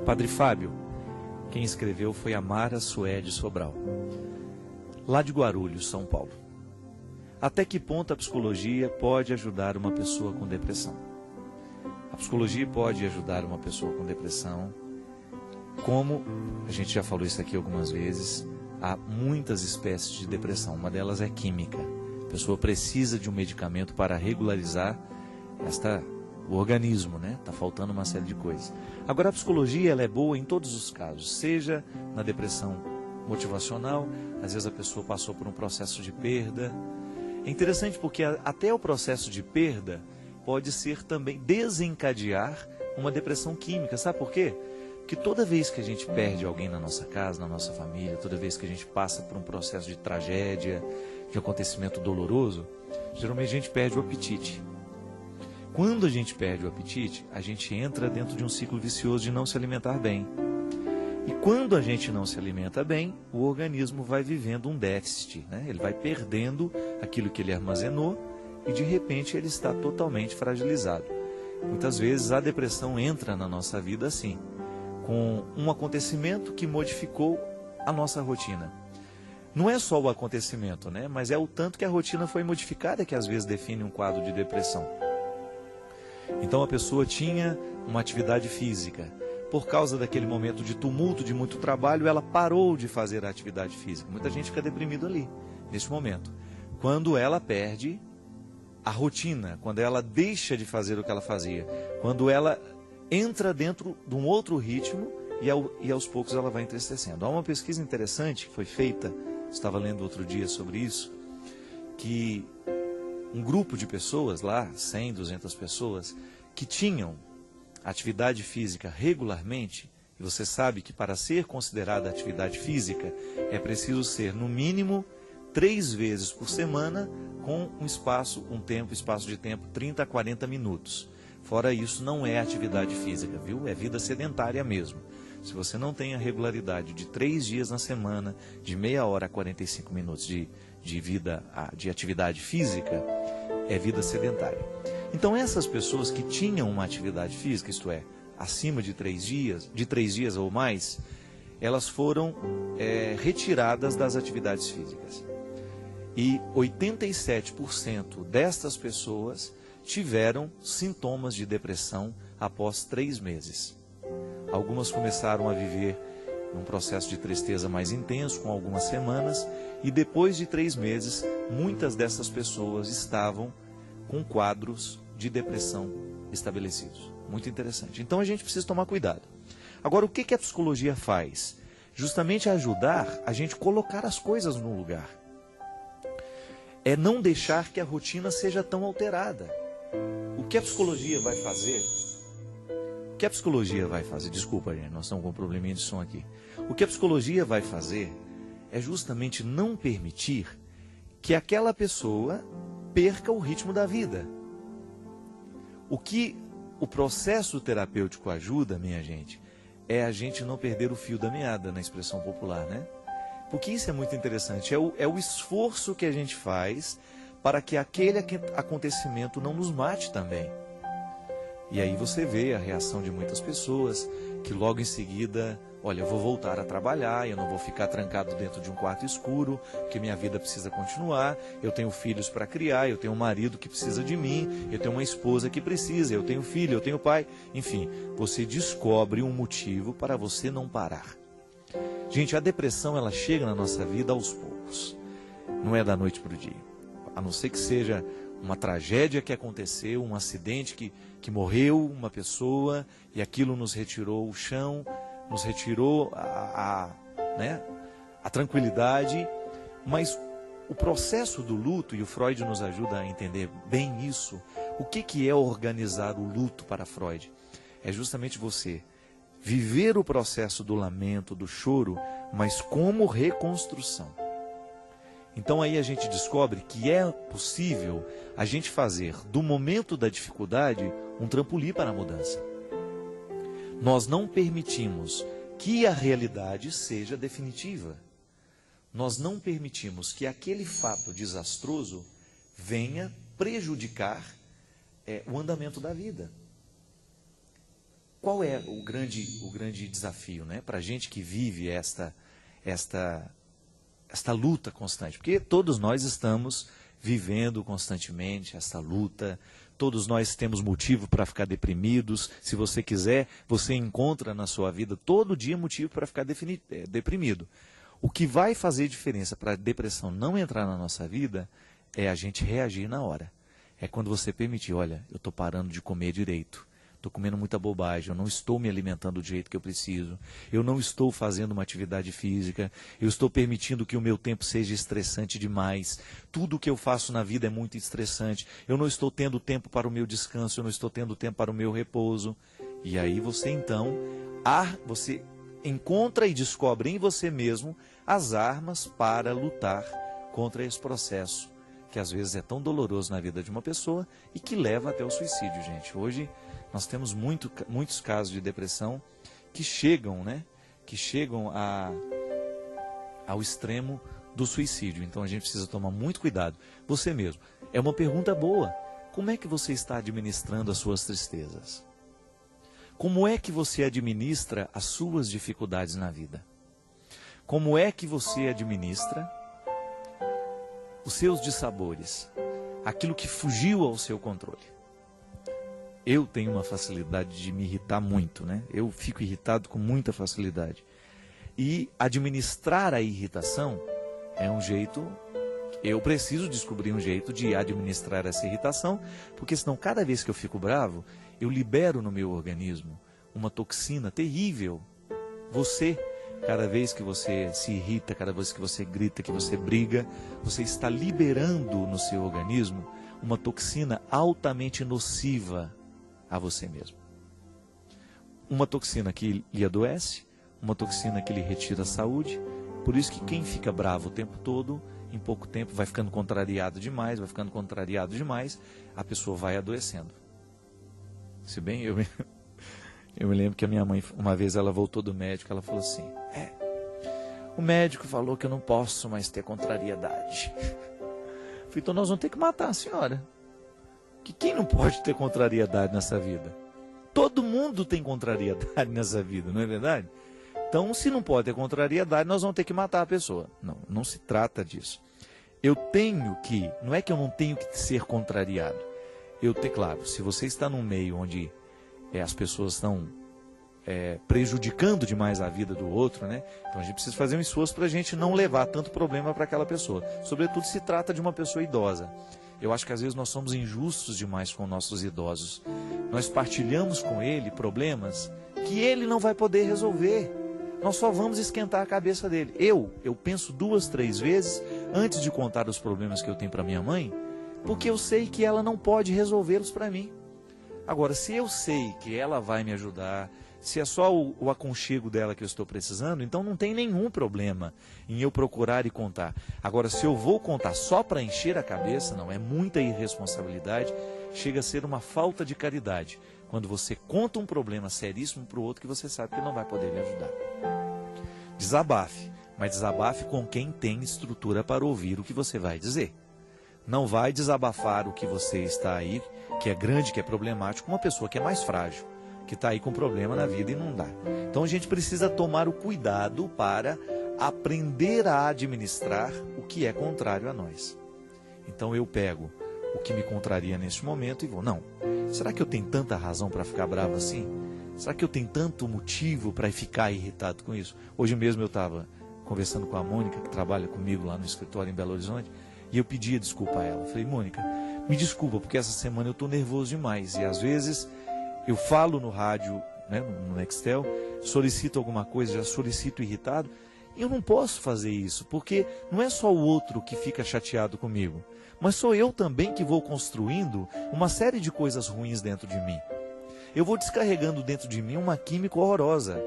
Padre Fábio, quem escreveu foi a Mara Suede Sobral, lá de Guarulhos, São Paulo. Até que ponto a psicologia pode ajudar uma pessoa com depressão? A psicologia pode ajudar uma pessoa com depressão, como a gente já falou isso aqui algumas vezes, há muitas espécies de depressão. Uma delas é química. A pessoa precisa de um medicamento para regularizar o organismo, né? Está faltando uma série de coisas. Agora, a psicologia ela é boa em todos os casos, seja na depressão motivacional, às vezes a pessoa passou por um processo de perda. É interessante porque até o processo de perda pode ser também desencadear uma depressão química. Sabe por quê? Porque toda vez que a gente perde alguém na nossa casa, na nossa família, toda vez que a gente passa por um processo de tragédia, de acontecimento doloroso, geralmente a gente perde o apetite. Quando a gente perde o apetite, a gente entra dentro de um ciclo vicioso de não se alimentar bem. E quando a gente não se alimenta bem, o organismo vai vivendo um déficit, né? Ele vai perdendo aquilo que ele armazenou e de repente ele está totalmente fragilizado. Muitas vezes a depressão entra na nossa vida assim, com um acontecimento que modificou a nossa rotina. Não é só o acontecimento, né? Mas é o tanto que a rotina foi modificada que às vezes define um quadro de depressão. Então a pessoa tinha uma atividade física. Por causa daquele momento de tumulto, de muito trabalho, ela parou de fazer a atividade física. Muita gente fica deprimido ali, nesse momento. Quando ela perde a rotina, quando ela deixa de fazer o que ela fazia, quando ela entra dentro de um outro ritmo e aos poucos ela vai entristecendo. Há uma pesquisa interessante que foi feita, estava lendo outro dia sobre isso, que um grupo de pessoas lá, 100, 200 pessoas, que tinham atividade física regularmente, e você sabe que para ser considerada atividade física é preciso ser no mínimo 3 vezes por semana com um espaço de tempo 30 a 40 minutos. Fora isso não é atividade física, viu? É vida sedentária mesmo. Se você não tem a regularidade de 3 dias na semana, de meia hora a 45 minutos de atividade física, é vida sedentária. Então essas pessoas que tinham uma atividade física, isto é, acima de 3 dias ou mais, elas foram retiradas das atividades físicas. E 87% destas pessoas tiveram sintomas de depressão após 3 meses. Algumas começaram a viver um processo de tristeza mais intenso, com algumas semanas, e depois de 3 meses, muitas dessas pessoas estavam com quadros de depressão estabelecidos. Muito interessante. Então a gente precisa tomar cuidado. Agora, o que a psicologia faz? Justamente ajudar a gente colocar as coisas no lugar. É não deixar que a rotina seja tão alterada. O que a psicologia vai fazer? Desculpa, gente, nós estamos com um probleminha de som aqui. O que a psicologia vai fazer é justamente não permitir que aquela pessoa perca o ritmo da vida. O que o processo terapêutico ajuda, minha gente, é a gente não perder o fio da meada, na expressão popular, né? Porque isso é muito interessante, é o esforço que a gente faz para que aquele acontecimento não nos mate também. E aí você vê a reação de muitas pessoas que logo em seguida, olha, eu vou voltar a trabalhar, eu não vou ficar trancado dentro de um quarto escuro, porque minha vida precisa continuar, eu tenho filhos para criar, eu tenho um marido que precisa de mim, eu tenho uma esposa que precisa, eu tenho filho, eu tenho pai. Enfim, você descobre um motivo para você não parar. Gente, a depressão ela chega na nossa vida aos poucos, não é da noite para o dia. A não ser que seja uma tragédia que aconteceu, um acidente que morreu uma pessoa e aquilo nos retirou o chão, nos retirou a tranquilidade, mas o processo do luto, e o Freud nos ajuda a entender bem isso, o que é organizar o luto para Freud? É justamente você viver o processo do lamento, do choro, mas como reconstrução. Então aí a gente descobre que é possível a gente fazer do momento da dificuldade um trampolim para a mudança. Nós não permitimos que a realidade seja definitiva. Nós não permitimos que aquele fato desastroso venha prejudicar o andamento da vida. qual é o grande desafio, né? Para a gente que vive esta luta constante? Porque todos nós estamos vivendo constantemente essa luta, todos nós temos motivo para ficar deprimidos. Se você quiser, você encontra na sua vida todo dia motivo para ficar deprimido. O que vai fazer diferença para a depressão não entrar na nossa vida é a gente reagir na hora. É quando você permitir, olha, eu estou parando de comer direito, estou comendo muita bobagem, eu não estou me alimentando do jeito que eu preciso, eu não estou fazendo uma atividade física, eu estou permitindo que o meu tempo seja estressante demais, tudo o que eu faço na vida é muito estressante, eu não estou tendo tempo para o meu descanso, eu não estou tendo tempo para o meu repouso. E aí você então, você encontra e descobre em você mesmo as armas para lutar contra esse processo, que às vezes é tão doloroso na vida de uma pessoa e que leva até o suicídio, gente. Hoje nós temos muitos casos de depressão que chegam, né? Que chegam ao extremo do suicídio. Então a gente precisa tomar muito cuidado. Você mesmo. É uma pergunta boa. Como é que você está administrando as suas tristezas? Como é que você administra as suas dificuldades na vida? Como é que você administra os seus dissabores? Aquilo que fugiu ao seu controle. Eu tenho uma facilidade de me irritar muito, né? Eu fico irritado com muita facilidade. E administrar a irritação é um jeito... Eu preciso descobrir um jeito de administrar essa irritação, porque senão cada vez que eu fico bravo, eu libero no meu organismo uma toxina terrível. Cada vez que você se irrita, cada vez que você grita, que você briga, você está liberando no seu organismo uma toxina altamente nociva a você mesmo. Uma toxina que lhe adoece, uma toxina que lhe retira a saúde. Por isso que quem fica bravo o tempo todo, em pouco tempo vai ficando contrariado demais, a pessoa vai adoecendo. Se bem, eu me lembro que a minha mãe, uma vez ela voltou do médico, ela falou assim, o médico falou que eu não posso mais ter contrariedade. Eu falei, então nós vamos ter que matar a senhora. Que quem não pode ter contrariedade nessa vida? Todo mundo tem contrariedade nessa vida, não é verdade? Então, se não pode ter contrariedade, nós vamos ter que matar a pessoa. Não, não se trata disso. Não é que eu não tenho que ser contrariado. Claro, se você está num meio onde as pessoas estão prejudicando demais a vida do outro, né? Então a gente precisa fazer um esforço para a gente não levar tanto problema para aquela pessoa. Sobretudo se trata de uma pessoa idosa. Eu acho que às vezes nós somos injustos demais com nossos idosos. Nós partilhamos com ele problemas que ele não vai poder resolver. Nós só vamos esquentar a cabeça dele. Eu penso 2, 3 vezes antes de contar os problemas que eu tenho para minha mãe, porque eu sei que ela não pode resolvê-los para mim. Agora, se eu sei que ela vai me ajudar, se é só o aconchego dela que eu estou precisando, então não tem nenhum problema em eu procurar e contar. Agora, se eu vou contar só para encher a cabeça, não, é muita irresponsabilidade, chega a ser uma falta de caridade. Quando você conta um problema seríssimo para o outro que você sabe que não vai poder lhe ajudar. Desabafe, mas desabafe com quem tem estrutura para ouvir o que você vai dizer. Não vai desabafar o que você está aí, que é grande, que é problemático, com uma pessoa que é mais frágil, que está aí com problema na vida e não dá. Então a gente precisa tomar o cuidado para aprender a administrar o que é contrário a nós. Então eu pego o que me contraria neste momento e vou, não, será que eu tenho tanta razão para ficar bravo assim? Será que eu tenho tanto motivo para ficar irritado com isso? Hoje mesmo eu estava conversando com a Mônica, que trabalha comigo lá no escritório em Belo Horizonte, e eu pedia desculpa a ela. Falei, Mônica, me desculpa, porque essa semana eu estou nervoso demais. E às vezes eu falo no rádio, né, no Nextel, solicito alguma coisa, já solicito irritado. E eu não posso fazer isso, porque não é só o outro que fica chateado comigo, mas sou eu também que vou construindo uma série de coisas ruins dentro de mim. Eu vou descarregando dentro de mim uma química horrorosa.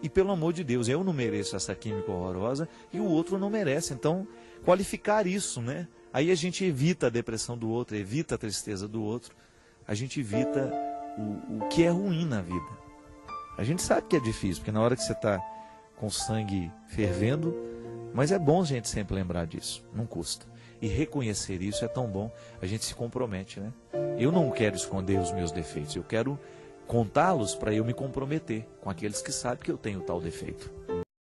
E pelo amor de Deus, eu não mereço essa química horrorosa e o outro não merece. Então, qualificar isso, né? Aí a gente evita a depressão do outro, evita a tristeza do outro. A gente evita o que é ruim na vida. A gente sabe que é difícil, porque na hora que você está com o sangue fervendo, mas é bom a gente sempre lembrar disso, não custa. E reconhecer isso é tão bom, a gente se compromete, né? Eu não quero esconder os meus defeitos, eu quero contá-los para eu me comprometer com aqueles que sabem que eu tenho tal defeito.